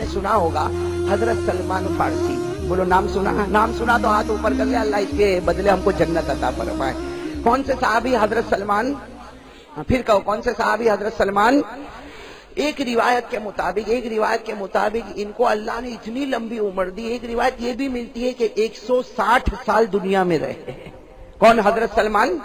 نے سنا ہوگا حضرت سلمان فارسی. بولو نام سنا؟ نام سنا تو ہاتھ اوپر کر لے، اللہ اس کے بدلے ہم کو جنت عطا فرمائے. کون سے صحابی حضرت سلمان؟ پھر کہو کون سے صحابی حضرت سلمان؟ ایک روایت کے مطابق ان کو اللہ نے اتنی لمبی عمر دی. ایک روایت یہ بھی ملتی ہے کہ 160 سال دنیا میں رہے ہیں. کون؟ حضرت سلمان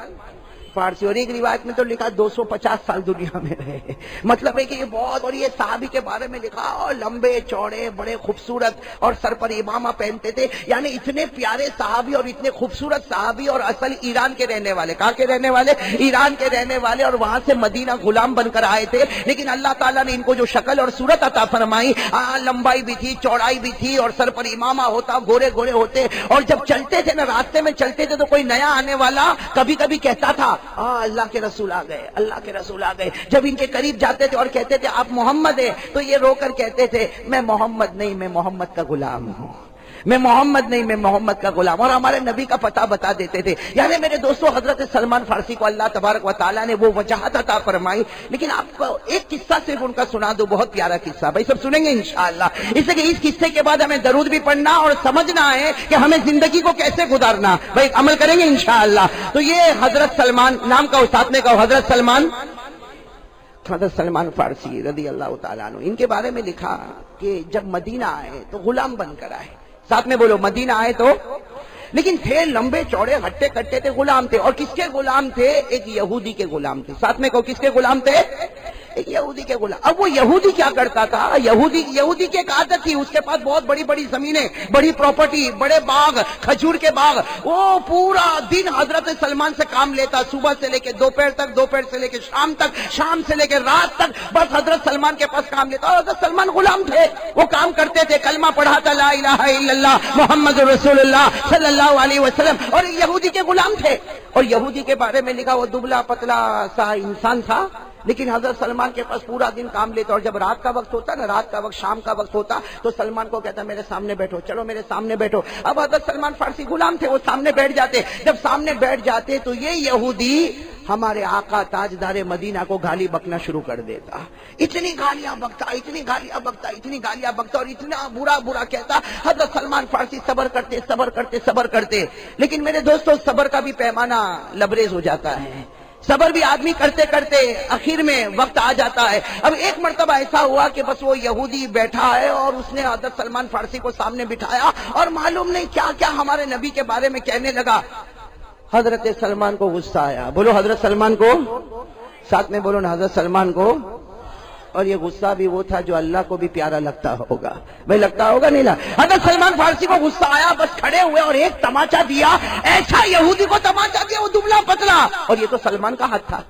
فارسی. اور ایک روایت میں تو لکھا 250 سال دنیا میں رہے. مطلب ہے کہ یہ بہت، اور یہ صحابی کے بارے میں لکھا اور لمبے چوڑے بڑے خوبصورت اور سر پر امامہ پہنتے تھے. یعنی اتنے پیارے صحابی اور اتنے خوبصورت صحابی، اور اصل ایران کے رہنے والے. کہاں کے رہنے والے؟ ایران کے رہنے والے، اور وہاں سے مدینہ غلام بن کر آئے تھے. لیکن اللہ تعالیٰ نے ان کو جو شکل اور صورت عطا فرمائی، لمبائی بھی تھی، چوڑائی بھی تھی، اور سر پر امامہ ہوتا، گورے گورے ہوتے. اور جب چلتے تھے نا، راستے میں چلتے تھے تو کوئی نیا آنے والا کبھی کبھی کہتا تھا اللہ کے رسول آ گئے، اللہ کے رسول آ گئے. جب ان کے قریب جاتے تھے اور کہتے تھے آپ محمد ہیں، تو یہ رو کر کہتے تھے میں محمد نہیں، میں محمد کا غلام ہوں. میں محمد نہیں، میں محمد کا غلام. اور ہمارے نبی کا پتہ بتا دیتے تھے. یعنی میرے دوستو، حضرت سلمان فارسی کو اللہ تبارک و تعالیٰ نے وہ وجاہت عطا فرمائی. لیکن آپ کو ایک قصہ صرف ان کا سنا دو، بہت پیارا قصہ. بھائی سب سنیں گے انشاءاللہ. اس لیے کہ اس قصے کے بعد ہمیں درود بھی پڑھنا اور سمجھنا ہے کہ ہمیں زندگی کو کیسے گزارنا. بھائی عمل کریں گے انشاءاللہ. تو یہ حضرت سلمان، نام کا ساتھ میں کہو، حضرت سلمان فارسی رضی اللہ تعالیٰ عنہ. ان کے بارے میں لکھا کہ جب مدینہ آئے تو غلام بن کر آئے. ساتھ میں بولو، مدینہ آئے تو. لیکن تھے لمبے چوڑے ہٹے کٹے تھے، غلام تھے. اور کس کے غلام تھے؟ ایک یہودی کے غلام تھے. ساتھ میں کہو کس کے غلام تھے؟ ایک یہودی کے غلام. اب وہ یہودی کیا کرتا تھا؟ یہودی کی ایک عادت تھی، اس کے پاس بہت بڑی بڑی زمینیں، بڑی پراپرٹی، بڑے باغ، کھجور کے باغ. وہ پورا دن حضرت سلمان سے کام لیتا، صبح سے لے کے دوپہر تک، دوپہر سے لے کے شام تک، شام سے لے کے رات تک، بس حضرت سلمان کے پاس کام لیتا. اور حضرت سلمان غلام تھے، وہ کام کرتے تھے، کلمہ پڑھاتا لا الہ الا اللہ محمد رسول اللہ صلی اللہ علیہ وسلم. اور یہودی کے غلام تھے. اور یہودی کے بارے میں لکھا وہ دبلا پتلا سا انسان تھا، لیکن حضرت سلمان کے پاس پورا دن کام لیتا. اور جب رات کا وقت ہوتا نا، رات کا وقت، شام کا وقت ہوتا، تو سلمان کو کہتا میرے سامنے بیٹھو، چلو میرے سامنے بیٹھو. اب حضرت سلمان فارسی غلام تھے، وہ سامنے بیٹھ جاتے. جب سامنے بیٹھ جاتے تو یہ یہودی ہمارے آقا تاجدار مدینہ کو گالی بکنا شروع کر دیتا. اتنی گالیاں بکتا، اتنی گالیاں بکتا، اتنی گالیاں بکتا، اور اتنا برا کہتا. حضرت سلمان فارسی صبر کرتے. لیکن میرے دوستو، صبر کا بھی پیمانہ لبریز ہو جاتا ہے. صبر بھی آدمی کرتے کرتے آخر میں وقت آ جاتا ہے. اب ایک مرتبہ ایسا ہوا کہ بس وہ یہودی بیٹھا ہے اور اس نے حضرت سلمان فارسی کو سامنے بٹھایا اور معلوم نہیں کیا کیا ہمارے نبی کے بارے میں کہنے لگا. حضرت سلمان کو غصہ آیا. بولو حضرت سلمان کو. ساتھ میں بولو نا، حضرت سلمان کو. اور یہ غصہ بھی وہ تھا جو اللہ کو بھی پیارا لگتا ہوگا. بھائی لگتا ہوگا نہیں لگتا؟ حضرت سلمان فارسی کو غصہ آیا، بس کھڑے ہوئے اور ایک تماچا دیا. ایسا یہودی کو تماچا دیا، وہ دبلا پتلا. اور یہ تو سلمان کا ہاتھ تھا.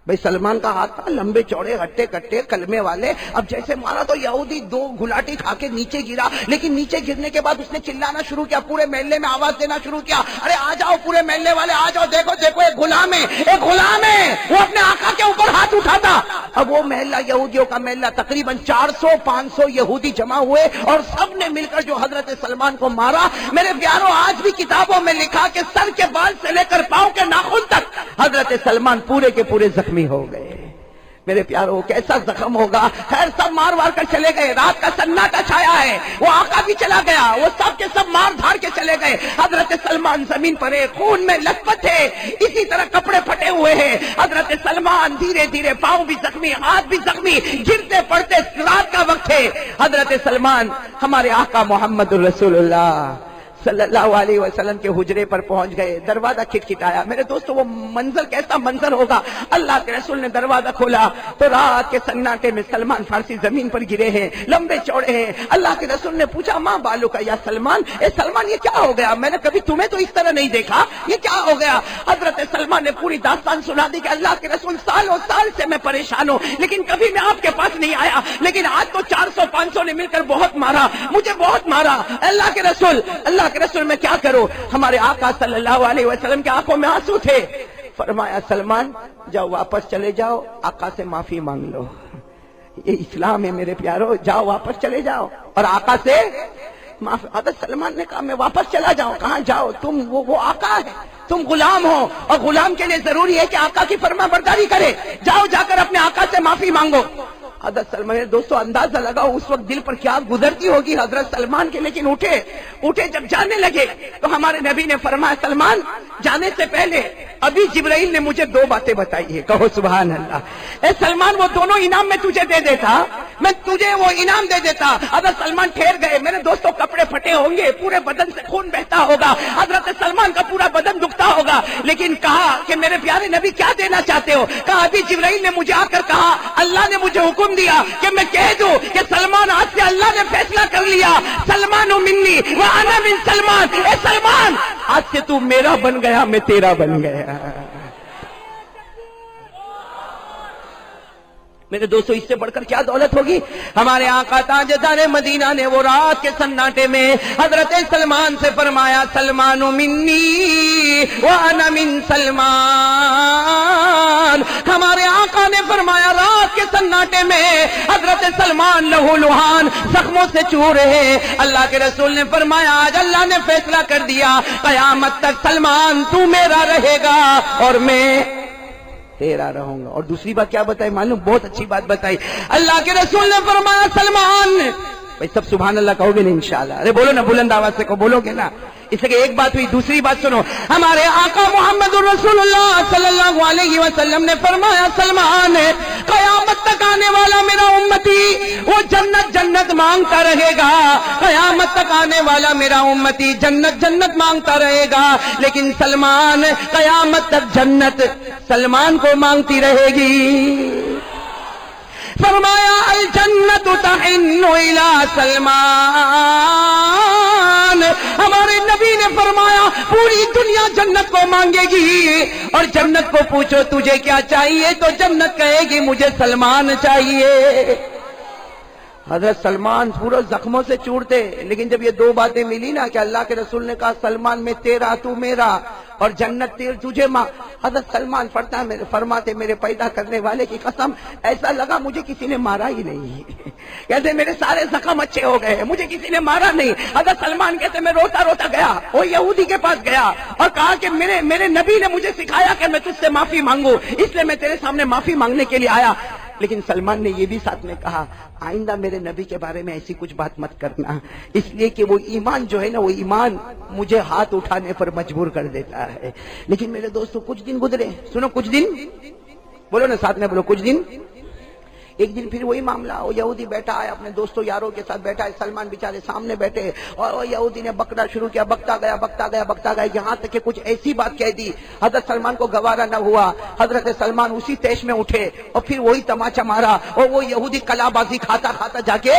بھائی سلمان کا ہاتھ تھا، لمبے چوڑے ہٹے کٹے کلمے والے. اب جیسے مارا تو یہودی دو گلاٹی کھا کے نیچے گرا. لیکن نیچے گرنے کے بعد اس نے چلانا شروع کیا، پورے محلے میں آواز دینا شروع کیا، ارے آ جاؤ پورے محلے والے، آ جاؤ، دیکھو دیکھو ایک غلام ہے، ایک غلام ہے. وہ اپنے آقا کے اوپر ہاتھ اٹھاتا. اب وہ محلہ یہودیوں کا محلہ، تقریباً 400-500 یہودی جمع ہوئے اور سب نے مل کر جو حضرت سلمان کو مارا. میرے پیاروں، آج بھی کتابوں میں لکھا کہ سر کے بال سے لے کر پاؤں کے ناخن تک حضرت سلمان پورے کے پورے زخمی ہو گئے. میرے پیاروں، کیسا زخم ہوگا. خیر سب مار وار کر چلے گئے. رات کا سناٹا چھایا ہے. وہ آقا بھی چلا گیا، وہ سب کے سب مار دھار کے چلے گئے. حضرت سلمان زمین پر ہے، خون میں لت پت ہے، اسی طرح کپڑے پھٹے ہوئے ہیں. حضرت سلمان دھیرے دھیرے، پاؤں بھی زخمی، ہاتھ بھی زخمی، گرتے پڑتے. رات کا وقت ہے. حضرت سلمان ہمارے آقا محمد رسول اللہ صلی اللہ علیہ وسلم کے حجرے پر پہنچ گئے. دروازہ کھٹکھٹایا. میرے دوستو، وہ منظر کیسا منظر ہوگا. اللہ کے رسول نے دروازہ کھولا تو رات کے سناٹے میں سلمان فارسی زمین پر گرے ہیں، لمبے چوڑے ہیں. اللہ کے رسول نے پوچھا ماں بالو کا یا سلمان، اے سلمان یہ کیا ہو گیا؟ میں نے کبھی تمہیں تو اس طرح نہیں دیکھا، یہ کیا ہو گیا؟ حضرت سلمان نے پوری داستان سنا دی کہ اللہ کے رسول سالوں سال سے میں پریشان ہوں، لیکن کبھی میں آپ کے پاس نہیں آیا. لیکن آج تو 400-500 نے مل کر بہت مارا، مجھے بہت مارا. اللہ کے رسول میں کیا کروں؟ ہمارے آقا صلی اللہ علیہ وسلم کے آنکھوں میں آنسو تھے. فرمایا سلمان جاؤ، واپس چلے جاؤ، آقا سے معافی مانگ لو. یہ اسلام ہے میرے پیارو. جاؤ، واپس چلے جاؤ اور آقا سے معافی. حضرت سلمان نے کہا میں واپس چلا جاؤں؟ کہاں جاؤ؟ تم وہ آقا ہے، تم غلام ہو، اور غلام کے لیے ضروری ہے کہ آقا کی فرما برداری کرے. جاؤ، جا کر اپنے آقا سے معافی مانگو. حضرت سلمان، دوستو اندازہ لگاؤ اس وقت دل پر کیا گزرتی ہوگی حضرت سلمان کے، لیکن اٹھے جب جانے لگے تو ہمارے نبی نے فرمایا سلمان جانے سے پہلے ابھی جبرائیل نے مجھے دو باتیں بتائی ہے، کہو سبحان اللہ۔ اے سلمان وہ دونوں انعام میں تجھے دے دیتا، میں تجھے وہ انعام دے دیتا۔ حضرت سلمان ٹھہر گئے، میرے دوستوں کپڑے پھٹے ہوں گے، پورے بدن سے خون بہتا ہوگا، حضرت سلمان کا پورا بدن دکھتا ہوگا، لیکن کہا کہ میرے پیارے نبی کیا دینا چاہتے ہو؟ کہا ابھی جبرائیل نے مجھے آ کر کہا، اللہ نے مجھے حکم دیا کہ میں کہہ دوں کہ سلمان آج سے اللہ نے فیصلہ کر لیا، سلمان منی وانا من سلمان، اے سلمان آج سے تو میرا بن گیا، میں تیرا بن گیا۔ میرے دوستو اس سے بڑھ کر کیا دولت ہوگی؟ ہمارے آقا تاجدار مدینہ نے وہ رات کے سناٹے میں حضرت سلمان سے فرمایا سلمان منی وانا من سلمان۔ ہمارے آقا نے فرمایا رات کے سناٹے میں حضرت سلمان لہو لہان زخموں سے چور ہے۔ اللہ کے رسول نے فرمایا آج اللہ نے فیصلہ کر دیا، قیامت تک سلمان تو میرا رہے گا اور میں تیرا رہوں گا۔ اور دوسری بات کیا بتائی معلوم؟ بہت اچھی بات بتائی، اللہ کے رسول نے فرمایا سلمان، بھائی سب سبحان اللہ کہو گے نا انشاءاللہ؟ ارے بولو نا، بلند آواز سے کہو، بولو گے نا؟ اس لیے ایک بات ہوئی، دوسری بات سنو، ہمارے آقا محمد رسول اللہ صلی اللہ علیہ وسلم نے فرمایا سلمان قیامت تک آنے والا میرا امتی وہ جنت جنت مانگتا رہے گا، قیامت تک آنے والا میرا امتی جنت جنت مانگتا رہے گا، لیکن سلمان قیامت تک جنت سلمان کو مانگتی رہے گی۔ فرمایا الجنت تحن الی سلمان، ہمارے نبی نے فرمایا پوری دنیا جنت کو مانگے گی، اور جنت کو پوچھو تجھے کیا چاہیے تو جنت کہے گی مجھے سلمان چاہیے۔ حضرت سلمان پورا زخموں سے چورتے، لیکن جب یہ دو باتیں ملی نا کہ اللہ کے رسول نے کہا سلمان میں تیرا تو میرا اور جنت تجھے ماں، حضرت سلمان فرماتے میرے پیدا کرنے والے کی قسم ایسا لگا مجھے کسی نے مارا ہی نہیں، کہتے میرے سارے زخم اچھے ہو گئے، مجھے کسی نے مارا نہیں۔ حضرت سلمان کہتے میں روتا روتا گیا، وہ یہودی کے پاس گیا اور کہا کہ میرے نبی نے مجھے سکھایا کہ میں تجھ سے معافی مانگوں، اس لیے میں تیرے سامنے معافی مانگنے کے لیے آیا۔ لیکن سلمان نے یہ بھی ساتھ میں کہا آئندہ میرے نبی کے بارے میں ایسی کچھ بات مت کرنا، اس لیے کہ وہ ایمان جو ہے نا، وہ ایمان مجھے ہاتھ اٹھانے پر مجبور کر دیتا ہے۔ لیکن میرے دوستو کچھ دن گزرے، سنو کچھ دن، بولو نا ساتھ میں بولو کچھ دن۔ ایک دن پھر وہی معاملہ، وہ یہودی بیٹھا ہے اپنے دوستوں یاروں کے ساتھ بیٹھا ہے، سلمان بیچارے سامنے بیٹھے، اور وہ یہودی نے بکنا شروع کیا، بکتا گیا یہاں تک کہ کچھ ایسی بات کہہ دی حضرت سلمان کو گوارا نہ ہوا۔ حضرت سلمان اسی تیش میں اٹھے اور پھر وہی تماچا مارا، اور وہ یہودی کلا بازی کھاتا جا کے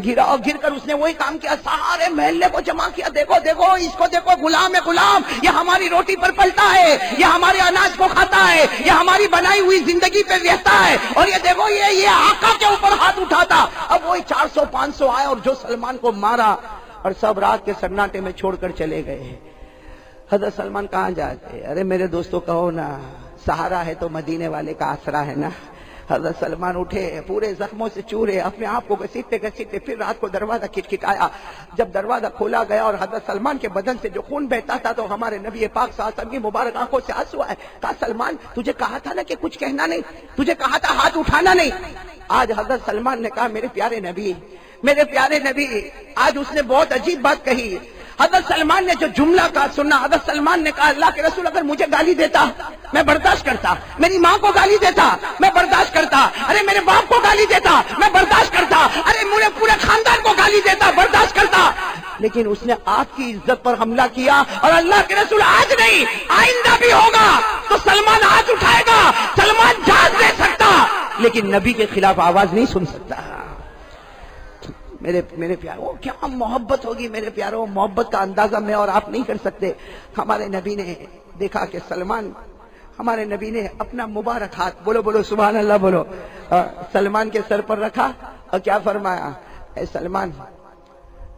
گرا، اور گر کر اس نے وہی کام کیا، سارے محلے کو جمع کیا، دیکھو اس کو دیکھو، غلام ہے غلام، یہ ہماری روٹی پر پلتا ہے، یہ ہمارے اناج کو کھاتا ہے، یہ ہماری بنائی ہوئی زندگی پہ رہتا ہے، اور یہ دیکھو یہ آقا کے اوپر ہاتھ اٹھاتا۔ اب وہی 400-500 آئے اور جو سلمان کو مارا، اور سب رات کے سناٹے میں چھوڑ کر چلے گئے۔ حضرت سلمان کہاں جاتے؟ ارے میرے دوستوں کہو نا، سہارا ہے تو مدینے والے کا آسرا ہے نا۔ حضرت سلمان اٹھے، پورے زخموں سے چورے، اپنے آپ کو گھسیٹتے پھر رات کو دروازہ کھٹکھٹایا۔ جب دروازہ کھولا گیا اور حضرت سلمان کے بدن سے جو خون بہتا تھا تو ہمارے نبی پاک صلی اللہ علیہ وسلم کی مبارک آنکھوں سے آنسو آئے۔ کہا سلمان تجھے کہا تھا نا کہ کچھ کہنا نہیں، تجھے کہا تھا ہاتھ اٹھانا نہیں۔ آج حضرت سلمان نے کہا میرے پیارے نبی، آج اس نے بہت عجیب بات کہی۔ حضرت سلمان نے جو جملہ کہا سننا، حضرت سلمان نے کہا اللہ کے رسول اگر مجھے گالی دیتا میں برداشت کرتا، میری ماں کو گالی دیتا میں برداشت کرتا، ارے میرے باپ کو گالی دیتا میں برداشت کرتا، ارے میرے پورے خاندان کو گالی دیتا برداشت کرتا، لیکن اس نے آپ کی عزت پر حملہ کیا، اور اللہ کے رسول آج نہیں آئندہ بھی ہوگا تو سلمان ہاتھ اٹھائے گا، سلمان جان دے سکتا لیکن نبی کے خلاف آواز نہیں سن سکتا۔ میرے پیاروں کیا محبت ہوگی میرے پیاروں، محبت کا اندازہ میں اور آپ نہیں کر سکتے۔ ہمارے نبی نے دیکھا کہ سلمان، ہمارے نبی نے اپنا مبارک ہاتھ، بولو سبحان اللہ بولو، سلمان کے سر پر رکھا اور کیا فرمایا، اے سلمان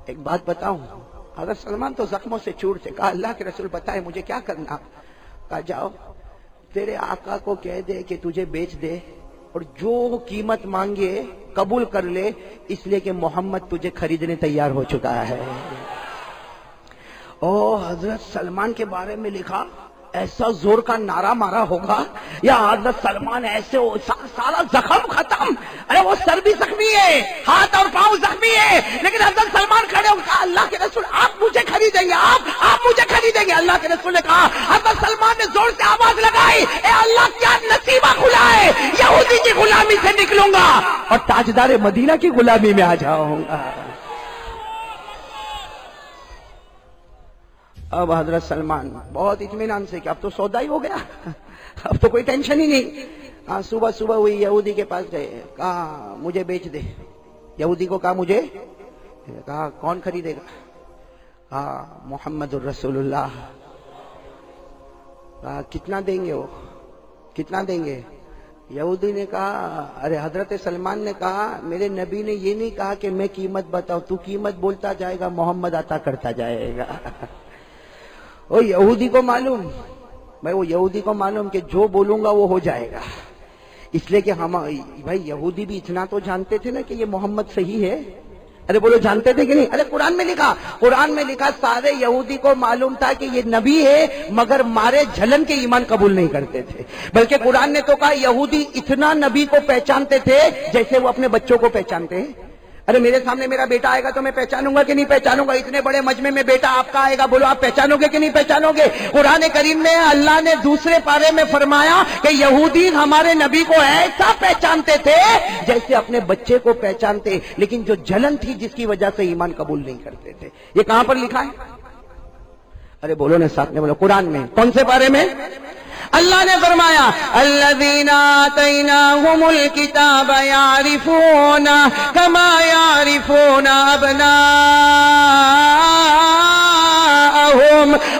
ایک بات بتاؤں؟ اگر سلمان تو زخموں سے چور تھے، کہا اللہ کے رسول بتائے مجھے کیا کرنا؟ کہا جاؤ تیرے آقا کو کہہ دے کہ تجھے بیچ دے اور جو قیمت مانگے قبول کر لے، اس لیے کہ محمد تجھے خریدنے تیار ہو چکا ہے۔ حضرت سلمان کے بارے میں لکھا ایسا زور کا نعرہ مارا ہوگا، یا حضرت سلمان ایسے سارا زخم ختم، ارے وہ سر بھی زخمی ہے، ہاتھ اور پاؤں زخمی ہے، لیکن حضرت سلمان کھڑے ہو کہا اللہ کے رسول آپ مجھے خریدیں گے، آپ مجھے خریدیں گے؟ اللہ کے رسول نے کہا، حضرت سلمان نے زور سے آواز لگائی، اے اللہ کیا نصیبہ کھلا ہے، یہودی کی غلامی سے نکلوں گا اور تاجدار مدینہ کی غلامی میں آ جاؤں گا۔ اب حضرت سلمان بہت اطمینان سے کہ اب تو سودا ہی ہو گیا، اب تو کوئی ٹینشن ہی نہیں۔ صبح صبح ہوئی، یہودی کے پاس گئے، کہا مجھے بیچ دے۔ یہودی کو کہا مجھے، کہا کون خریدے گا؟ کہا محمد الرسول اللہ۔ کہا کتنا دیں گے وہ، کتنا دیں گے؟ یہودی نے کہا، ارے حضرت سلمان نے کہا میرے نبی نے یہ نہیں کہا کہ میں قیمت بتاؤں، تو قیمت بولتا جائے گا، محمد عطا کرتا جائے گا۔ وہ یہودی کو معلوم، میں وہ یہودی کو معلوم کہ جو بولوں گا وہ ہو جائے گا، اس لیے کہ ہم بھائی یہودی بھی اتنا تو جانتے تھے نا کہ یہ محمد صحیح ہے۔ ارے بولو جانتے تھے کہ نہیں؟ ارے قرآن میں لکھا سارے یہودی کو معلوم تھا کہ یہ نبی ہے، مگر مارے جھلن کے ایمان قبول نہیں کرتے تھے۔ بلکہ قرآن نے تو کہا یہودی اتنا نبی کو پہچانتے تھے جیسے وہ اپنے بچوں کو پہچانتے ہیں۔ ارے میرے سامنے میرا بیٹا آئے گا تو میں پہچانوں گا کہ نہیں پہچانوں گا؟ اتنے بڑے مجمع میں بیٹا آپ کا آئے گا، بولو آپ پہچانو گے کہ نہیں پہچانو گے؟ قرآن کریم میں اللہ نے دوسرے پارے میں فرمایا کہ یہودی ہمارے نبی کو ایسا پہچانتے تھے جیسے اپنے بچے کو پہچانتے، لیکن جو جلن تھی جس کی وجہ سے ایمان قبول نہیں کرتے تھے۔ یہ کہاں پر لکھا ہے؟ ارے بولو نا ساتھ میں، بولو قرآن میں کون سے پارے میں؟ اللہ نے فرمایا الذین آتیناہم الکتاب یعرفون کما یعرفون ابناءہم۔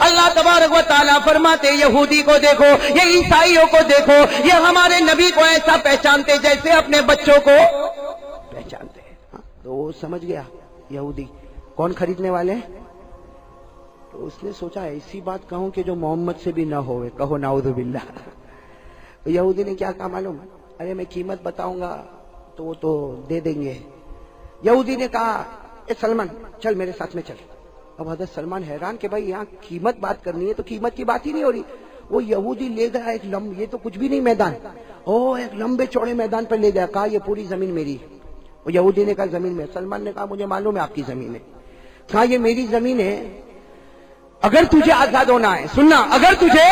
اللہ تبارک و تعالیٰ فرماتے یہودی کو دیکھو، یہ عیسائیوں کو دیکھو، یہ ہمارے نبی کو ایسا پہچانتے جیسے اپنے بچوں کو پہچانتے ہیں۔ تو وہ سمجھ گیا یہودی کون خریدنے والے ہیں، تو اس نے سوچا ایسی بات کہوں کہ جو محمد سے بھی نہ ہوئے، کہو نعوذ باللہ۔ تو یہودی نے کیا کہا معلوم؟ ارے میں قیمت بتاؤں گا تو وہ تو دے دیں گے۔ یہودی نے کہا اے سلمان چل میرے ساتھ میں چل۔ اب حضرت سلمان حیران کہ بھائی یہاں قیمت بات کرنی ہے تو قیمت کی بات ہی نہیں ہو رہی۔ وہ یہودی لے گیا ایک یہ تو کچھ بھی نہیں میدان، ایک لمبے چوڑے میدان پر لے گیا، کہا یہ پوری زمین میری۔ وہ یہودی نے کہا زمین میں؟ سلمان نے کہا مجھے معلوم ہے آپ کی زمین ہے۔ کہا یہ میری زمین ہے، اگر تجھے آزاد ہونا ہے، سننا، اگر تجھے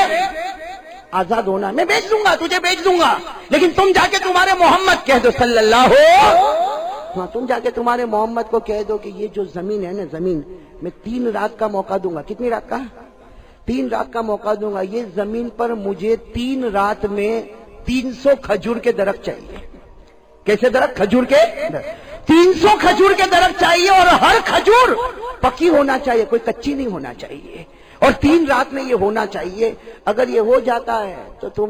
آزاد ہونا ہے میں بیچ دوں گا، تجھے بیچ دوں گا، لیکن تم جا کے تمہارے محمد کہہ دو صلی اللہ ہو، تم جا کے تمہارے محمد کو کہہ دو کہ یہ جو زمین ہے نا، زمین میں 3 رات کا موقع دوں گا۔ کتنی رات کا؟ 3 رات کا موقع دوں گا۔ یہ زمین پر مجھے 3 رات میں 300 کھجور کے درخت چاہیے۔ کیسے درخت؟ کھجور کے درخت۔ 300 کھجور کے درخت چاہیے اور ہر کھجور پکی ہونا چاہیے، کوئی کچی نہیں ہونا چاہیے، اور 3 رات میں یہ ہونا چاہیے۔ اگر یہ ہو جاتا ہے تو تم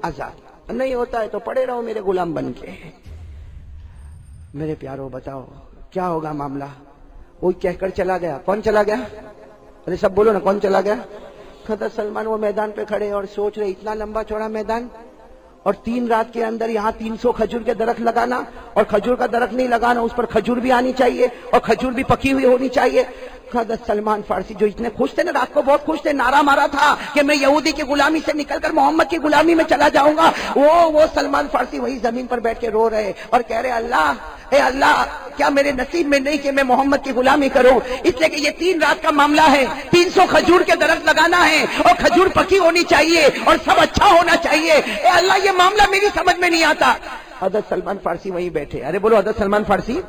آزاد، نہیں ہوتا ہے تو پڑے رہو میرے غلام بن کے۔ میرے پیارو بتاؤ کیا ہوگا معاملہ؟ وہ کہہ کر چلا گیا۔ کون چلا گیا؟ ارے سب بولو نا، کون چلا گیا؟ حضرت سلمان وہ میدان پہ کھڑے اور سوچ رہے اتنا لمبا چوڑا میدان اور 3 رات کے اندر یہاں 300 کھجور کے درخت لگانا، اور کھجور کا درخت نہیں لگانا، اس پر کھجور بھی آنی چاہیے اور کھجور بھی پکی ہوئی ہونی چاہیے۔ حضرت سلمان فارسی جو اتنے خوش تھے نا، رات کو بہت خوش تھے، نعرہ مارا تھا کہ میں یہودی کی غلامی سے نکل کر محمد کی غلامی میں چلا جاؤں گا، وہ سلمان فارسی وہی زمین پر بیٹھ کے رو رہے اور کہہ رہے اللہ، اے اللہ کیا میرے نصیب میں نہیں کہ میں محمد کی غلامی کروں؟ اس لیے کہ یہ 3 رات کا معاملہ ہے، 300 کھجور کے درخت لگانا ہے اور کھجور پکی ہونی چاہیے اور سب اچھا ہونا چاہیے۔ اے اللہ یہ معاملہ میری سمجھ میں نہیں آتا۔ حضرت سلمان فارسی وہیں بیٹھے۔ ارے بولو حضرت سلمان فارسی۔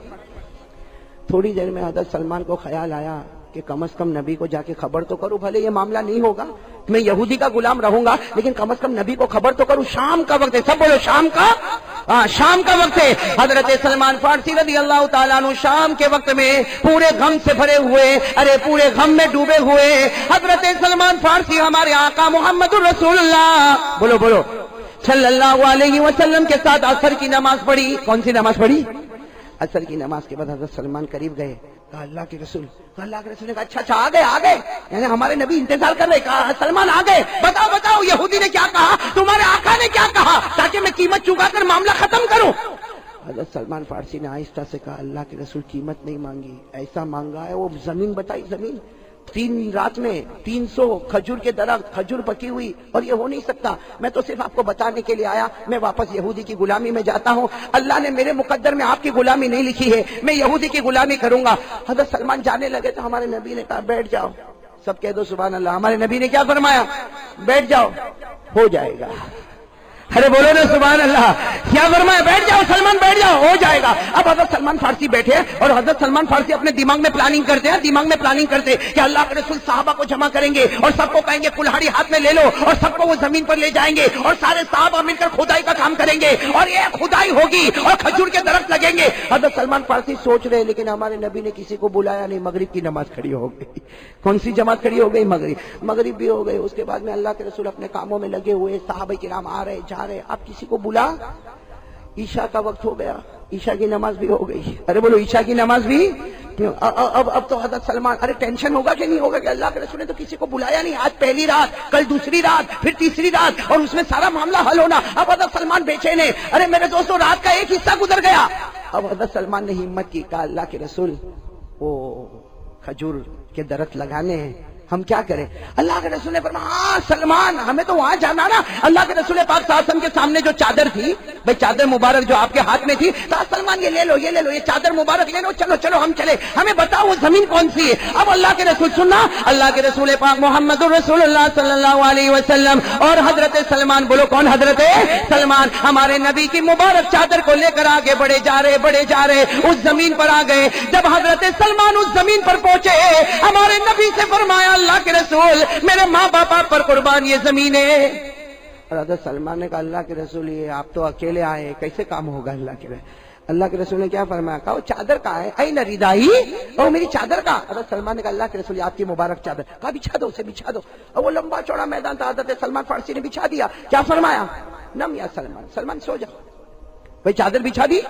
تھوڑی دیر میں حضرت سلمان کو خیال آیا کہ کم از کم نبی کو جا کے خبر تو کروں، بھلے یہ معاملہ نہیں ہوگا، میں یہودی کا غلام رہوں گا، لیکن کم از کم نبی کو خبر تو کروں۔ شام کا وقت ہے، سب بولو شام کا، شام کا وقت ہے۔ حضرت سلمان فارسی رضی اللہ تعالیٰ عنہ شام کے وقت میں پورے غم سے بھرے ہوئے، پورے غم میں ڈوبے ہوئے حضرت سلمان فارسی ہمارے آقا محمد الرسول اللہ بولو صلی اللہ علیہ وسلم کے ساتھ عصر کی نماز پڑھی۔ کون سی نماز پڑھی؟ عصر کی نماز کے بعد حضرت سلمان قریب گئے، کہا اللہ کے رسول نے کہا اچھا آ گئے، یعنی ہمارے نبی انتظار کر رہے۔ کہا سلمان آ گئے، بتاؤ یہودی نے کیا کہا، تمہارے آقا نے کیا کہا، تاکہ میں قیمت چکا کر معاملہ ختم کروں۔ حضرت سلمان فارسی نے آہستہ سے کہا اللہ کے رسول قیمت نہیں مانگی، ایسا مانگا ہے وہ زمین بتائی، زمین 3 رات میں 300 کھجور کے درخت، کھجور پکی ہوئی، اور یہ ہو نہیں سکتا. میں تو صرف آپ کو بتانے کے لیے آیا، میں واپس یہودی کی غلامی میں جاتا ہوں. اللہ نے میرے مقدر میں آپ کی غلامی نہیں لکھی ہے، میں یہودی کی غلامی کروں گا. حضرت سلمان جانے لگے تو ہمارے نبی نے کہا بیٹھ جاؤ. سب کہہ دو سبحان اللہ. ہمارے نبی نے کیا فرمایا؟ بیٹھ جاؤ، ہو جائے گا. ارے بولو نا سبحان اللہ. کیا فرمایا؟ بیٹھ جاؤ سلمان، بیٹھ جاؤ، ہو جائے گا. اب حضرت سلمان فارسی بیٹھے، اور حضرت سلمان فارسی اپنے دماغ میں پلاننگ کرتے ہیں کہ اللہ کے رسول صحابہ کو جمع کریں گے اور سب کو کہیں گے کلہاڑی ہاتھ میں لے لو، اور سب کو وہ زمین پر لے جائیں گے اور سارے صحابہ مل کر کھدائی کا کام کریں گے اور یہ کھدائی ہوگی اور کھجور کے درخت لگیں گے. حضرت سلمان فارسی سوچ رہے، لیکن ہمارے نبی نے کسی کو بلایا نہیں. مغرب کی نماز کھڑی ہو گئی. کون سی جماعت کھڑی ہو گئی؟ مغرب بھی ہو گئی. اس کے بعد میں اللہ کے رسول اپنے کاموں میں لگے ہوئے، صحابہ کرام آ رہے جا رہے. آپ کسی کو بلا، عشاء کا وقت ہو گیا، عشاء کی نماز بھی ہو گئی. ارے بولو عشاء کی نماز بھی. اب تو حضرت سلمان، ارے ٹینشن ہوگا کہ نہیں ہوگا کہ اللہ کے رسول نے تو کسی کو بلایا نہیں. آج پہلی رات، کل دوسری رات، پھر تیسری رات، اور اس میں سارا معاملہ حل ہونا. اب حضرت سلمان بےچین ہے. ارے میرے دوستو، رات کا ایک حصہ گزر گیا. اب حضرت سلمان نے ہمت کی، کہا اللہ کے رسول وہ کھجور کے درخت لگانے ہیں، ہم کیا کریں؟ اللہ کے رسول نے فرمایا ہاں سلمان، ہمیں تو وہاں جانا نا. اللہ کے رسول پاک صلی اللہ علیہ وسلم کے سامنے جو چادر تھی، بھائی چادر مبارک جو آپ کے ہاتھ میں تھی، کہا سلمان یہ لے لو، یہ چادر مبارک لے لو، چلو ہم چلے. ہمیں بتاؤ وہ زمین کون سی ہے. اب اللہ کے رسول سننا، اللہ کے رسول پاک محمد رسول اللہ صلی اللہ علیہ وسلم اور حضرت سلمان، بولو کون؟ حضرت سلمان ہمارے نبی کی مبارک چادر کو لے کر آگے بڑھے جا رہے اس زمین پر آ گئے. جب حضرت سلمان اس زمین پر پہنچے، ہمارے نبی سے فرمایا اللہ کے رسول میرے ماں باپ پر قربان یہ زمین ہے. اور حضرت سلمان نے کہا اللہ کے رسول یہ آپ تو اکیلے آئے، کیسے کام ہوگا؟ اللہ کے رسول نے کیا فرمایا؟ کہا وہ چادر کہاں ہے؟ این ردائی، او میری چادر کا. حضرت سلمان نے کہا اللہ کے رسول آپ کی مبارک چادر. کہا بچھا دو، اسے بچھا دو. اور وہ لمبا چوڑا میدان تھا، حضرت سلمان فارسی نے بچھا دیا. کیا فرمایا؟ نم یا سلمان سو جاؤ. بھائی چادر بچھا دی،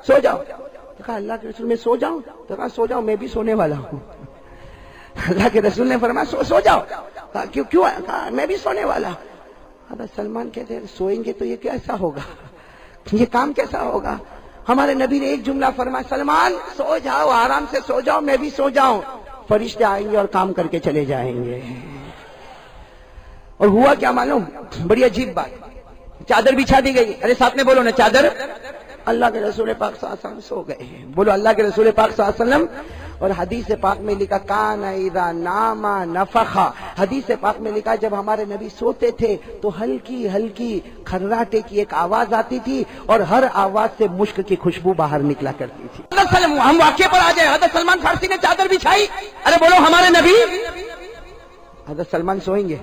سو جاؤ. کہا اللہ کے رسول میں سو جاؤں؟ تو کہا سو جاؤ، میں بھی سونے والا ہوں. اللہ کے رسول نے فرمایا سو جاؤ. کیوں؟ کہا میں بھی سونے والا. حضرت سلمان کہتے ہیں سوئیں گے تو یہ کیسا ہوگا، یہ کام کیسا ہوگا؟ ہمارے نبی نے ایک جملہ فرمایا سلمان سو جاؤ، آرام سے سو جاؤ، میں بھی سو جاؤں، فرشتے آئیں گے اور کام کر کے چلے جائیں گے. اور ہوا کیا معلوم؟ بڑی عجیب بات، چادر بچھا دی گئی. ارے ساتھ میں بولو نا چادر. اللہ کے رسول پاک صلی اللہ علیہ وسلم سو گئے. بولو اللہ کے رسول پاک صلی اللہ علیہ وسلم. اور حدیث پاک میں لکھا کان اذا نام نفخا، حدیث پاک میں لکھا جب ہمارے نبی سوتے تھے تو ہلکی ہلکی کھرراٹے کی ایک آواز آتی تھی اور ہر آواز سے مشک کی خوشبو باہر نکلا کرتی تھی. ہم واقعے پر آ جائیں. حضرت سلمان فارسی نے چادر بچھائی. ارے بولو ہمارے نبی. حضرت سلمان سوئیں گے.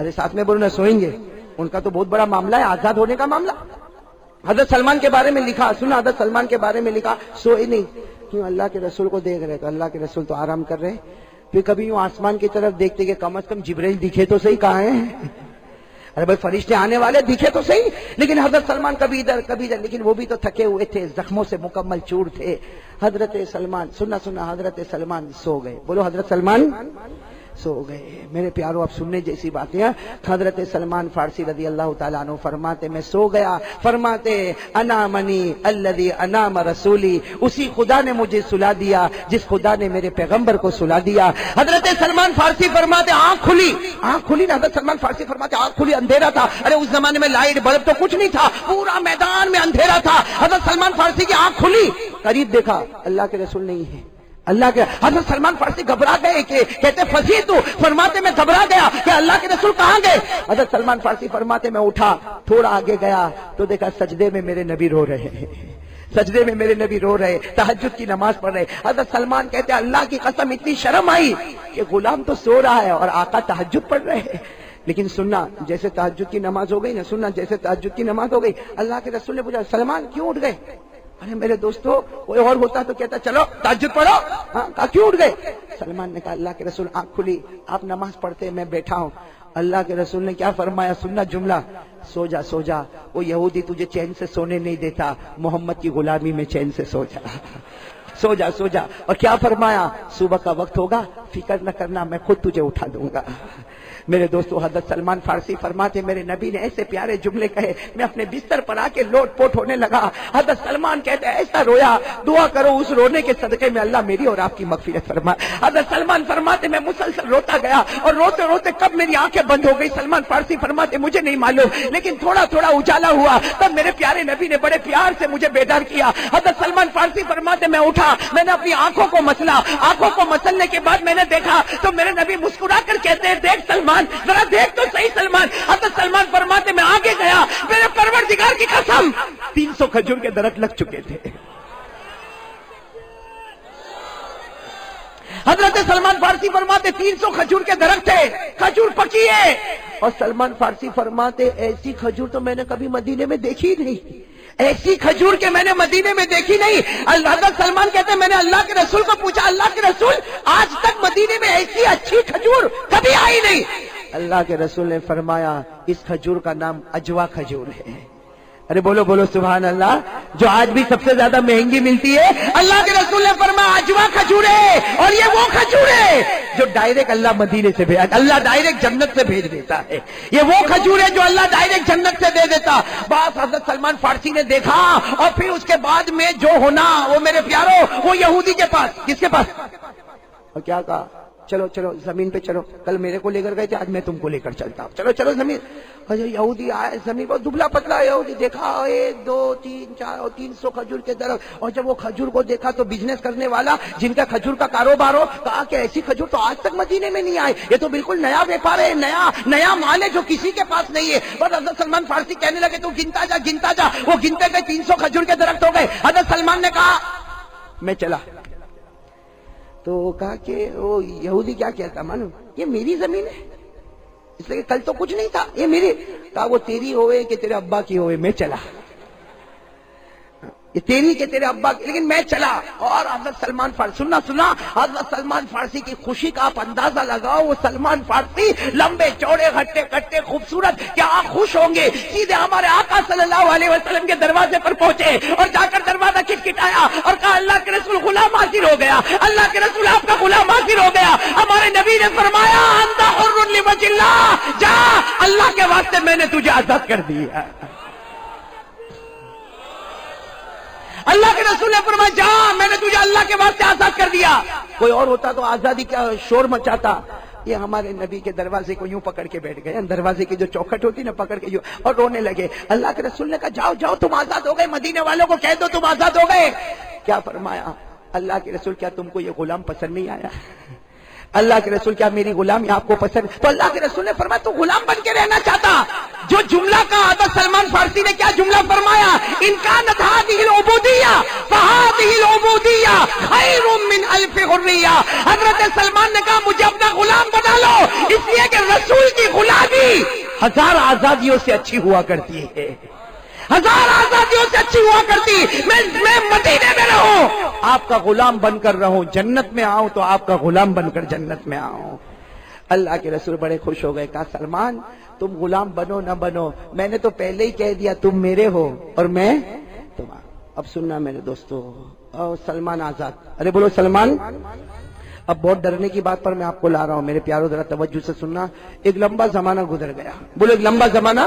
ارے ساتھ میں بولو نا سوئیں گے. ان کا تو بہت بڑا معاملہ ہے، آزاد ہونے کا معاملہ. حضرت سلمان کے بارے میں لکھا، سنا حضرت سلمان کے بارے میں لکھا سوئے نہیں. کیوں؟ اللہ کے رسول کو دیکھ رہے تو اللہ کے رسول تو آرام کر رہے. پھر کبھی یوں آسمان کی طرف دیکھتے کہ کم از کم جبرائیل دکھے تو صحیح، کہاں ہیں؟ ارے بھائی فرشتے آنے والے دکھے تو صحیح. لیکن حضرت سلمان کبھی ادھر کبھی ادھر، لیکن وہ بھی تو تھکے ہوئے تھے، زخموں سے مکمل چور تھے. حضرت سلمان سنا حضرت سلمان سو گئے. بولو حضرت سلمان سو گئے. میرے پیاروں اب سننے جیسی باتیں ہیں. حضرت سلمان فارسی رضی اللہ تعالیٰ عنہ فرماتے میں سو گیا. فرماتے انامنی الذی انام رسولی، اسی خدا نے مجھے سلا دیا جس خدا نے میرے پیغمبر کو سلا دیا. حضرت سلمان فارسی فرماتے آنکھ کھلی نا. حضرت سلمان فارسی فرماتے آنکھ کھلی، اندھیرا تھا. ارے اس زمانے میں لائٹ بلب تو کچھ نہیں تھا، پورا میدان میں اندھیرا تھا. حضرت سلمان فارسی کی آنکھ کھلی، قریب دیکھا اللہ کے رسول نہیں ہے. اللہ کے حضرت سلمان فارسی گھبرا گئے کہ کہتے فصیح تو، فرماتے میں گھبرا گیا کہ اللہ کے رسول کہاں گئے. حضرت سلمان فارسی فرماتے میں اٹھا، تھوڑا آگے گیا تو دیکھا سجدے میں میرے نبی رو رہے ہیں. سجدے میں میرے نبی رو رہے، تہجد کی نماز پڑھ رہے. حضرت سلمان کہتے اللہ کی قسم اتنی شرم آئی کہ غلام تو سو رہا ہے اور آقا تہجد پڑھ رہے ہیں. لیکن سننا جیسے تہجد کی نماز ہو گئی نا، سننا جیسے تہجد کی نماز ہو گئی، اللہ کے رسول نے پوچھا سلمان کیوں اٹھ گئے؟ ارے میرے دوستو کوئی اور ہوتا تو کہتا چلو تہجد پڑھو. ہاں کہا کیوں اٹھ گئے؟ سلمان نے کہا اللہ کے رسول آنکھ کھلی، آپ نماز پڑھتے میں بیٹھا ہوں. اللہ کے رسول نے کیا فرمایا؟ سننا جملہ، سو جا. وہ یہودی تجھے چین سے سونے نہیں دیتا، محمد کی غلامی میں چین سے سو جا. اور کیا فرمایا؟ صبح کا وقت ہوگا فکر نہ کرنا، میں خود تجھے اٹھا دوں گا۔ میرے دوستو، حضرت سلمان فارسی فرماتے میرے نبی نے ایسے پیارے جملے کہے، میں اپنے بستر پر آ کے لوٹ پوٹ ہونے لگا۔ حضرت سلمان کہتے ایسا رویا، دعا کرو اس رونے کے صدقے میں اللہ میری اور آپ کی مغفرت فرمائے۔ حضرت سلمان فرماتے میں مسلسل روتا گیا اور روتے روتے کب میری آنکھیں بند ہو گئی سلمان فارسی فرماتے مجھے نہیں معلوم، لیکن تھوڑا تھوڑا اجالا ہوا، تب میرے پیارے نبی نے بڑے پیار سے مجھے بیدار کیا۔ حضرت سلمان فارسی فرماتے میں اٹھا، میں نے اپنی آنکھوں کو مسلا، آنکھوں کو مسلنے کے بعد میں نے دیکھا تو میرے نبی مسکرا کر کہتے ہیں دیکھ سلمان، ذرا دیکھ تو صحیح سلمان۔ حضرت سلمان فرماتے میں آگے گیا، میرے پروردگار کی قسم 300 کھجور کے درخت لگ چکے تھے۔ حضرت سلمان فارسی فرماتے 300 کھجور کے درخت تھے، کھجور پکی ہے، اور سلمان فارسی فرماتے ایسی کھجور تو میں نے کبھی مدینے میں دیکھی نہیں، ایسی کھجور کے میں نے مدینے میں دیکھی نہیں۔ حضرت سلمان کہتے ہیں میں نے اللہ کے رسول کو پوچھا، اللہ کے رسول آج تک مدینے میں ایسی اچھی کھجور کبھی آئی نہیں۔ اللہ کے رسول نے فرمایا اس کھجور کا نام اجوا کھجور ہے۔ ارے بولو بولو سبحان اللہ، جو آج بھی سب سے زیادہ مہنگی ملتی ہے، اللہ کے رسول نے فرمایا اجوا کھجور ہے، اور یہ وہ کھجور ہے جو ڈائریکٹ اللہ مدینے سے بھیج، اللہ ڈائریکٹ جنت سے بھیج دیتا ہے، یہ وہ کھجور ہے جو اللہ ڈائریکٹ جنت سے دے دیتا۔ بس حضرت سلمان فارسی نے دیکھا، اور پھر اس کے بعد میں جو ہونا وہ میرے پیارو وہ یہودی کے پاس، کس کے پاس، اور کیا کہا چلو چلو زمین پہ چلو، کل میرے کو لے کر گئے تھے آج میں تم کو لے کر چلتا ہوں، چلو چلو زمین۔ یہودی آئے زمین پر، دبلا پتلا یہودی، دیکھا 1 2 3 4 اور 300 کھجور کے درخت، اور جب وہ کھجور کو دیکھا تو بزنس کرنے والا جن کا کھجور کا کاروبار ہو کہا کہ ایسی کھجور تو آج تک مدینے میں نہیں آئی، یہ تو بالکل نیا ویپار ہے، نیا مال ہے جو کسی کے پاس نہیں ہے۔ بس حضرت سلمان فارسی کہنے لگے تو گنتا جا، وہ گنتے گئے 300 کھجور کے درخت ہو گئے۔ حضرت سلمان نے کہا میں چلا، تو کہا کہ وہ یہودی کیا کہتا مانو یہ میری زمین ہے، اس لیے کل تو کچھ نہیں تھا، یہ میری، کہا وہ تیری ہوئے کہ تیرے ابا کی ہوئے میں چلا، یہ تیری کہ تیرے ابا کی، لیکن میں چلا۔ اور حضرت سلمان فارسی سننا حضرت سلمان فارسی کی خوشی کا آپ اندازہ لگاؤ، وہ سلمان فارسی لمبے چوڑے ہٹے کٹے خوبصورت، کیا آپ خوش ہوں گے، سیدھے ہمارے آقا صلی اللہ علیہ وسلم کے دروازے پر پہنچے اور جا کر دروازہ کھٹکھٹایا اور کہا اللہ کے رسول غلام حاضر ہو گیا، اللہ کے رسول آپ کا غلام حاضر ہو گیا۔ ہمارے نبی نے فرمایا انت حر لوجه اللہ، جا اللہ کے واسطے میں نے تجھے آزاد کر دیا۔ اللہ کے رسول نے فرمایا جا میں نے تجھے اللہ کے واسطے آزاد کر دیا۔ کوئی اور ہوتا تو آزادی کا شور مچاتا، یہ ہمارے نبی کے دروازے کو یوں پکڑ کے بیٹھ گئے، دروازے کی جو چوکھٹ ہوتی نا پکڑ کے یوں، اور رونے لگے۔ اللہ کے رسول نے کہا جاؤ جاؤ تم آزاد ہو گئے، مدینے والوں کو کہہ دو تم آزاد ہو گئے۔ کیا فرمایا اللہ کے رسول، کیا تم کو یہ غلام پسند نہیں آیا؟ اللہ کے رسول کیا میری غلامی آپ کو پسند؟ تو اللہ کے رسول نے فرمایا تو غلام بن کے رہنا چاہتا؟ جو جملہ کا حضرت سلمان فارسی نے کیا جملہ فرمایا، ان کانت هذه العبودیہ فهذه العبودیہ خیر من الف حریہ۔ حضرت سلمان نے کہا مجھے اپنا غلام بنا لو، اس لیے کہ رسول کی غلامی 1000 آزادیوں سے اچھی ہوا کرتی ہے، 1000 آزادیوں سے اچھی ہوا کرتی۔ میں مدینے میں رہوں، آپ کا غلام بن کر رہوں، جنت میں آؤں تو آپ کا غلام بن کر جنت میں آؤں۔ اللہ کے رسول بڑے خوش ہو گئے، کہا سلمان تم غلام بنو نہ بنو، میں نے تو پہلے ہی کہہ دیا تم میرے ہو اور میں تمہارا۔ اب سننا میرے دوستو، سلمان آزاد، ارے بولو سلمان۔ اب بہت ڈرنے کی بات پر میں آپ کو لا رہا ہوں میرے پیاروں، ذرا توجہ سے سننا۔ ایک لمبا زمانہ گزر گیا، بولو ایک لمبا زمانہ،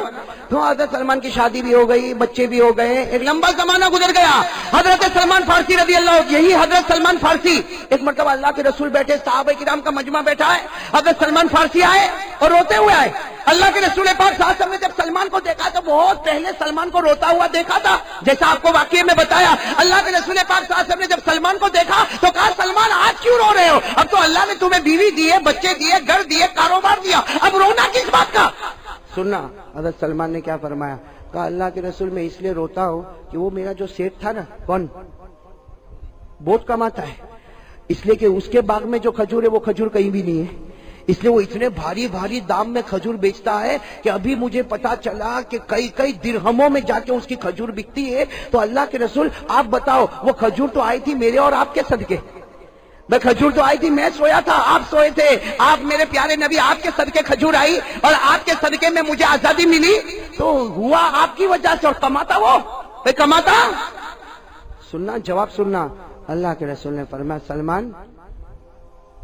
تو حضرت سلمان کی شادی بھی ہو گئی، بچے بھی ہو گئے، ایک لمبا زمانہ گزر گیا۔ حضرت سلمان فارسی رضی اللہ عنہ، یہی حضرت سلمان فارسی، ایک مرتبہ اللہ کے رسول بیٹھے، صحابہ کرام کا مجمع بیٹھا ہے، حضرت سلمان فارسی آئے اور روتے ہوئے آئے۔ اللہ کے رسول پاک صلی اللہ علیہ وسلم نے جب سلمان کو دیکھا تو بہت پہلے سلمان کو روتا ہوا دیکھا تھا، جیسا آپ کو واقعے میں بتایا۔ اللہ کے رسول پاک صلی اللہ علیہ وسلم نے جب سلمان کو دیکھا تو کہا سلمان آج کیوں رو رہے ہو؟ اب تو اللہ نے تمہیں بیوی دیے، بچے دیے، گھر دیے، کاروبار دیا، اب رونا کس بات کا؟ سننا حضرت سلمان نے کیا فرمایا، کہا اللہ کے رسول میں اس لیے روتا ہوں کہ وہ میرا جو سیٹ تھا نا، کون بہت کماتا ہے، اس لیے کہ اس کے باغ میں جو کھجور ہے وہ کھجور کہیں بھی نہیں ہے، اس لیے وہ اتنے بھاری بھاری دام میں کھجور بیچتا ہے کہ ابھی مجھے پتا چلا کہ کئی درہموں میں جا کے اس کی کھجور بکتی ہے۔ تو اللہ کے رسول آپ بتاؤ، وہ کھجور تو آئی تھی میرے اور آپ کے صدقے، میں کھجور تو آئی تھی، میں سویا تھا آپ سوئے تھے، آپ میرے پیارے نبی آپ کے صدقے کھجور آئی اور آپ کے صدقے میں مجھے آزادی ملی، تو ہوا آپ کی وجہ سے، اور کماتا وہ کماتا۔ سننا جواب سننا، اللہ کے رسول نے فرمایا سلمان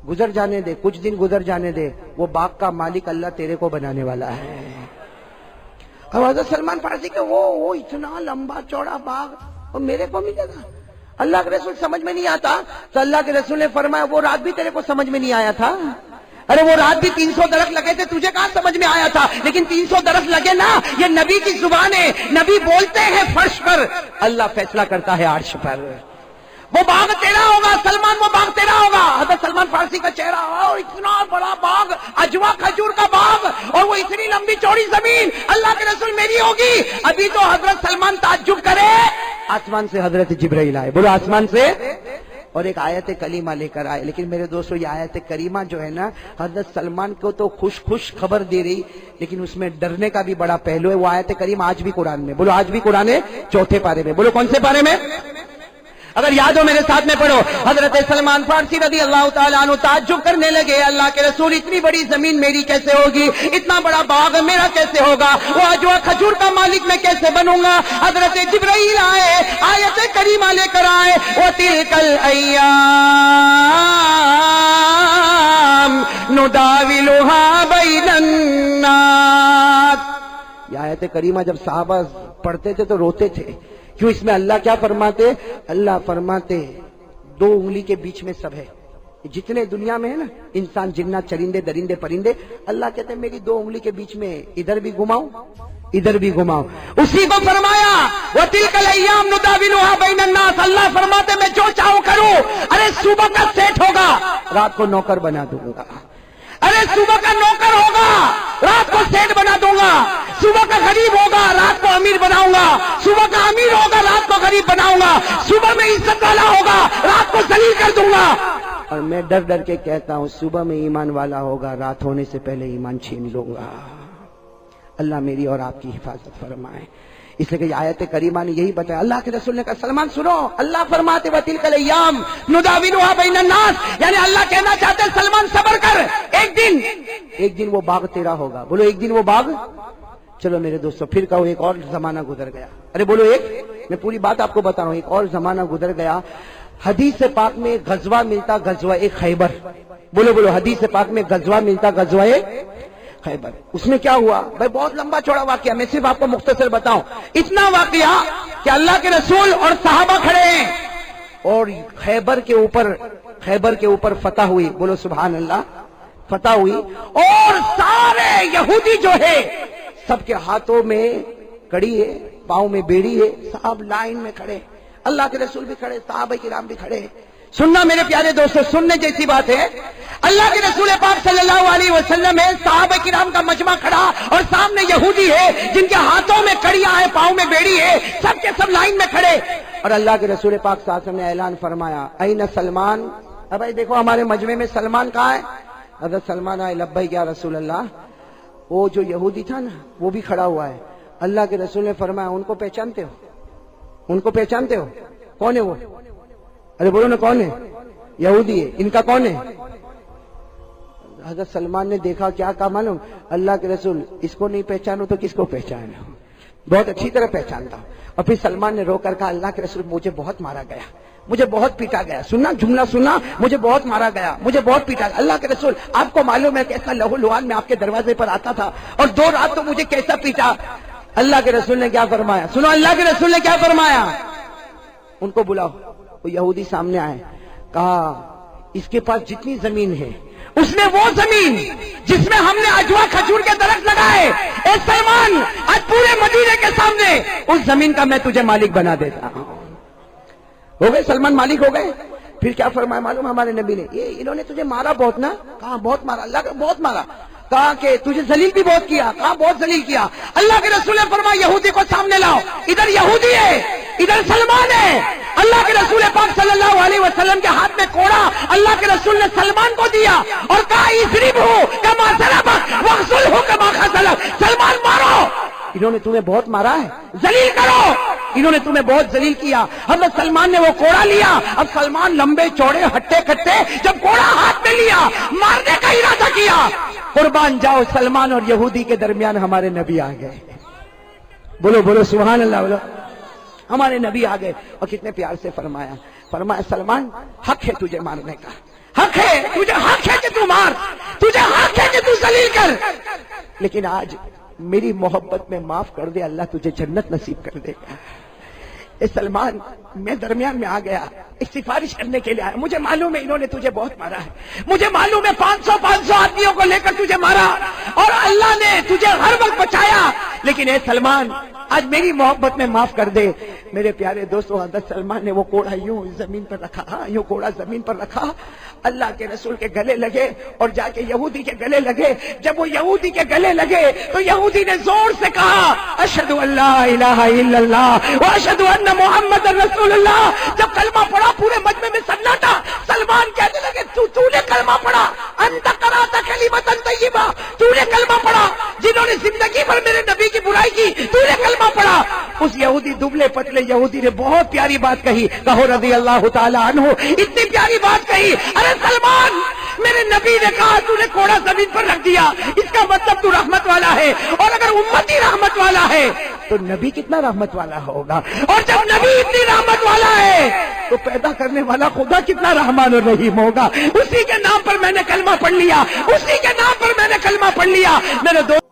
گزر جانے دے، کچھ دن گزر جانے دے، وہ باغ کا مالک اللہ تیرے کو بنانے والا ہے۔ اب حضرت سلمان فارسی کہ وہ اتنا لمبا چوڑا باغ اور میرے کو ملے گا، اللہ کے رسول سمجھ میں نہیں آتا، تو اللہ کے رسول نے فرمایا وہ رات بھی تیرے کو سمجھ میں نہیں آیا تھا؟ ارے وہ رات بھی 300 درخت لگے تھے، تجھے کہاں سمجھ میں آیا تھا؟ لیکن 300 درخت لگے نا، یہ نبی کی زبان ہے، نبی بولتے ہیں فرش پر، اللہ فیصلہ کرتا ہے عرش پر۔ وہ باغ تیرا ہوگا سلمان، وہ باغ تیرا ہوگا۔ حضرت سلمان فارسی کا چہرہ، اور اتنا بڑا باغ، اجوا کھجور کا باغ، اور وہ اتنی لمبی چوڑی زمین، اللہ کے رسول میری ہوگی؟ ابھی تو حضرت سلمان تعجب کرے، آسمان سے حضرت جبرائیل آئے، بولو آسمان سے، اور ایک آیت کریمہ لے کر آئے۔ لیکن میرے دوستو یہ آیت کریمہ جو ہے نا، حضرت سلمان کو تو خوش خبر دے رہی، لیکن اس میں ڈرنے کا بھی بڑا پہلو ہے۔ وہ آیت کریمہ آج بھی قرآن میں، بولو آج بھی قرآن ہے، 4 پارے میں، بولو کون سے پارے میں؟ اگر یاد ہو میرے ساتھ میں پڑھو۔ حضرت سلمان فارسی رضی اللہ تعالیٰ عنہ تعجب کرنے لگے، اللہ کے رسول اتنی بڑی زمین میری کیسے ہوگی، اتنا بڑا باغ میرا کیسے ہوگا، وہ اجوا کھجور کا مالک میں کیسے بنوں گا؟ حضرت جبرائیل آئے، آیت کریمہ لے کر آئے، وَتِلْكَ الْأَيَّامُ نُدَاوِلُهَا بَيْنَ النَّاسِ۔ یہ آیت کریمہ جب صحابہ پڑھتے تھے تو روتے تھے، کیوں؟ اس میں اللہ کیا فرماتے؟ اللہ فرماتے 2 انگلی کے بیچ میں سب ہے، جتنے دنیا میں ہے نا انسان، جنات، چرندے، درندے، پرندے، اللہ کہتے ہیں میری 2 انگلی کے بیچ میں ادھر بھی گھماؤ ادھر بھی گھماؤ۔ اسی کو فرمایا وَتِلْكَ الْأَيَّامُ نُدَاوِلُهَا بَيْنَ النَّاسِ، اللہ فرماتے میں جو چاہوں کروں۔ ارے صبح کا سیٹ ہوگا، رات کو نوکر بنا دوں گا، ارے صبح کا نوکر ہوگا، رات کو سیٹ بنا دوں گا، صبح کا غریب ہوگا، رات کو امیر بناؤں گا، صبح کا امیر ہوگا، رات کو غریب بناؤں گا، صبح میں عزت والا ہوگا، رات کو ذلیل کر دوں گا۔ اور میں ڈر ڈر کے کہتا ہوں صبح میں ایمان والا ہوگا، رات ہونے سے پہلے ایمان چھین لوں گا۔ اللہ میری اور آپ کی حفاظت فرمائے۔ اس لیے کہ آیت کریمہ نے یہی بتایا۔ اللہ کے رسول نے کہا سلمان سنو، اللہ فرماتے وَتِلْكَ الْأَيَّامُ نُدَاوِلُهَا بَيْنَ النَّاسِ، یعنی اللہ کہنا چاہتے ہیں سلمان صبر کر، ایک دن وہ باغ تیرا ہوگا، بولو ایک دن وہ باغ۔ چلو میرے دوستو پھر کہو ایک اور زمانہ گزر گیا، ارے بولو ایک، میں پوری بات آپ کو بتا رہا ہوں، ایک اور زمانہ گزر گیا۔ حدیث پاک میں غزوہ ملتا، غزوہ خیبر، بولو بولو حدیث پاک میں غزوہ ملتا، غزوہ خیبر۔ اس میں کیا ہوا بھائی؟ بہت لمبا چوڑا واقعہ، میں صرف آپ کو مختصر بتاؤں۔ اتنا واقعہ کہ اللہ کے رسول اور صحابہ کھڑے ہیں اور خیبر کے اوپر فتح ہوئی، بولو سبحان اللہ، فتح ہوئی، اور سارے یہودی جو ہے سب کے ہاتھوں میں کڑی ہے، پاؤں میں بیڑی ہے، صاحب لائن میں کھڑے، اللہ کے رسول بھی کھڑے، صحابہ کرام بھی کھڑے۔ سننا میرے پیارے دوستو، سننے جیسی بات ہے، اللہ کے رسول پاک صلی اللہ علیہ وسلم ہے، صحابہ کرام کا مجمع کھڑا، اور سامنے یہودی ہے جن کے ہاتھوں میں کڑیاں ہیں، پاؤں میں بیڑی ہے، سب کے سب لائن میں کھڑے، اور اللہ کے رسول پاک صلی اللہ علیہ وسلم نے اعلان فرمایا این سلمان۔ اب بھائی دیکھو ہمارے مجمع میں سلمان کہاں ہے؟ حضرت سلمان آئے، لبیک یا رسول اللہ۔ وہ جو یہودی تھا نا وہ بھی کھڑا ہوا ہے۔ اللہ کے رسول نے فرمایا ان کو پہچانتے ہو؟ ان کو پہچانتے ہو؟ کون ہے وہ؟ ارے بولو نا کون ہے؟ یہودی ہے، ان کا کون ہے؟ حضرت سلمان نے دیکھا، کیا کہا معلوم؟ اللہ کے رسول اس کو نہیں پہچانو تو کس کو پہچانو؟ بہت اچھی طرح پہچانتا ہوں۔ اور پھر سلمان نے رو کر کہا اللہ کے رسول مجھے بہت مارا گیا، مجھے بہت پیٹا گیا، سننا جملہ سننا، مجھے بہت مارا گیا، مجھے بہت پیٹا گیا۔ اللہ کے رسول آپ کو معلوم ہے کیسا لہو لہان میں آپ کے دروازے پر آتا تھا، اور 2 رات تو مجھے کیسا پیٹا۔ اللہ کے رسول نے کیا فرمایا؟ سنو اللہ کے رسول نے کیا فرمایا؟ ان کو بلاؤ۔ وہ یہودی سامنے آئے، کہا اس کے پاس جتنی زمین ہے اس میں وہ زمین جس میں ہم نے اجوا کھجور کے درخت لگائے، اے سلمان آج پورے مدینے کے سامنے اس زمین کا میں تجھے مالک بنا دیتا ہوں۔ ہو گئے سلمان مالک ہو گئے۔ پھر کیا فرمایا معلوم ہمارے نبی نے؟ یہ انہوں نے تجھے مارا بہت نا؟ کہا بہت مارا، اللہ کا بہت مارا۔ کہا کہ تجھے ذلیل بھی بہت کیا؟ کہا بہت ذلیل کیا۔ اللہ کے رسول نے فرمایا یہودی کو سامنے لاؤ، ادھر یہودی ہے ادھر سلمان ہے۔ اللہ کے رسول پاک صلی اللہ علیہ وسلم کے ہاتھ میں کوڑا اللہ کے رسول نے سلمان کو دیا اور کہا اضربہ کما ضربک واغسلہ کما غسلک، سلمان مارو، انہوں نے تمہیں بہت مارا ہے، ذلیل کرو، انہوں نے تمہیں بہت ذلیل کیا۔ حضرت سلمان نے وہ کوڑا لیا، اب سلمان لمبے چوڑے ہٹے کٹے، جب کوڑا ہاتھ میں لیا مارنے کا ارادہ کیا، قربان جاؤ سلمان اور یہودی کے درمیان ہمارے نبی آ گئے۔ بولو بولو سبحان اللہ، بولو ہمارے نبی آ گئے، اور کتنے پیار سے فرمایا سلمان حق ہے تجھے مارنے کا، حق ہے، تجھے حق ہے کہ تو مار، تجھے حق ہے کہ تو ذلیل کر، لیکن آج میری محبت میں معاف کر دے، اللہ تجھے جنت نصیب کر دے گا۔ اے سلمان، میں درمیان میں آ گیا، ایک سفارش کرنے کے لیے آیا، مجھے معلوم ہے انہوں نے تجھے بہت مارا ہے، مجھے معلوم ہے 500 آدمیوں کو لے کر تجھے مارا اور اللہ نے تجھے ہر وقت بچایا، لیکن اے سلمان آج میری محبت میں معاف کر دے۔ میرے پیارے دوستو، حضرت سلمان نے وہ کوڑا یوں زمین پر رکھا، یوں کوڑا زمین پر رکھا، اللہ کے رسول کے گلے لگے اور جا کے یہودی کے گلے لگے۔ جب وہ یہودی کے گلے لگے تو یہودی نے زور سے کہا اشہد ان لا الہ الا اللہ واشہد ان محمد رسول اللہ۔ جب کلمہ پڑھا پورے مجمع میں سناٹا، سلمان کہنے لگے تو نے کلمہ پڑھا، انت قرأت کلمۃ طیبہ، تو نے کلمہ پڑھا، جنہوں نے زندگی بھر میرے نبی کی برائی کی تو نے کلمہ پڑھا۔ اس یہودی دبلے پتلے یہودی نے بہت پیاری بات کہی، کہو رضی اللہ تعالی عنہ، اتنی پیاری بات کہی، ارے سلمان میرے نبی نے کہا تو نے کوڑا زمین پر رکھ دیا، اس کا مطلب تو رحمت والا ہے، اور اگر امتی رحمت والا ہے تو نبی کتنا رحمت والا ہوگا، اور جب نبی اتنی رحمت والا ہے تو پیدا کرنے والا خدا کتنا رحمان و رحیم ہوگا۔ اسی کے نام پر میں نے کلمہ پڑھ لیا، اسی کے نام پر میں نے کلمہ پڑھ لیا۔ میرے دوست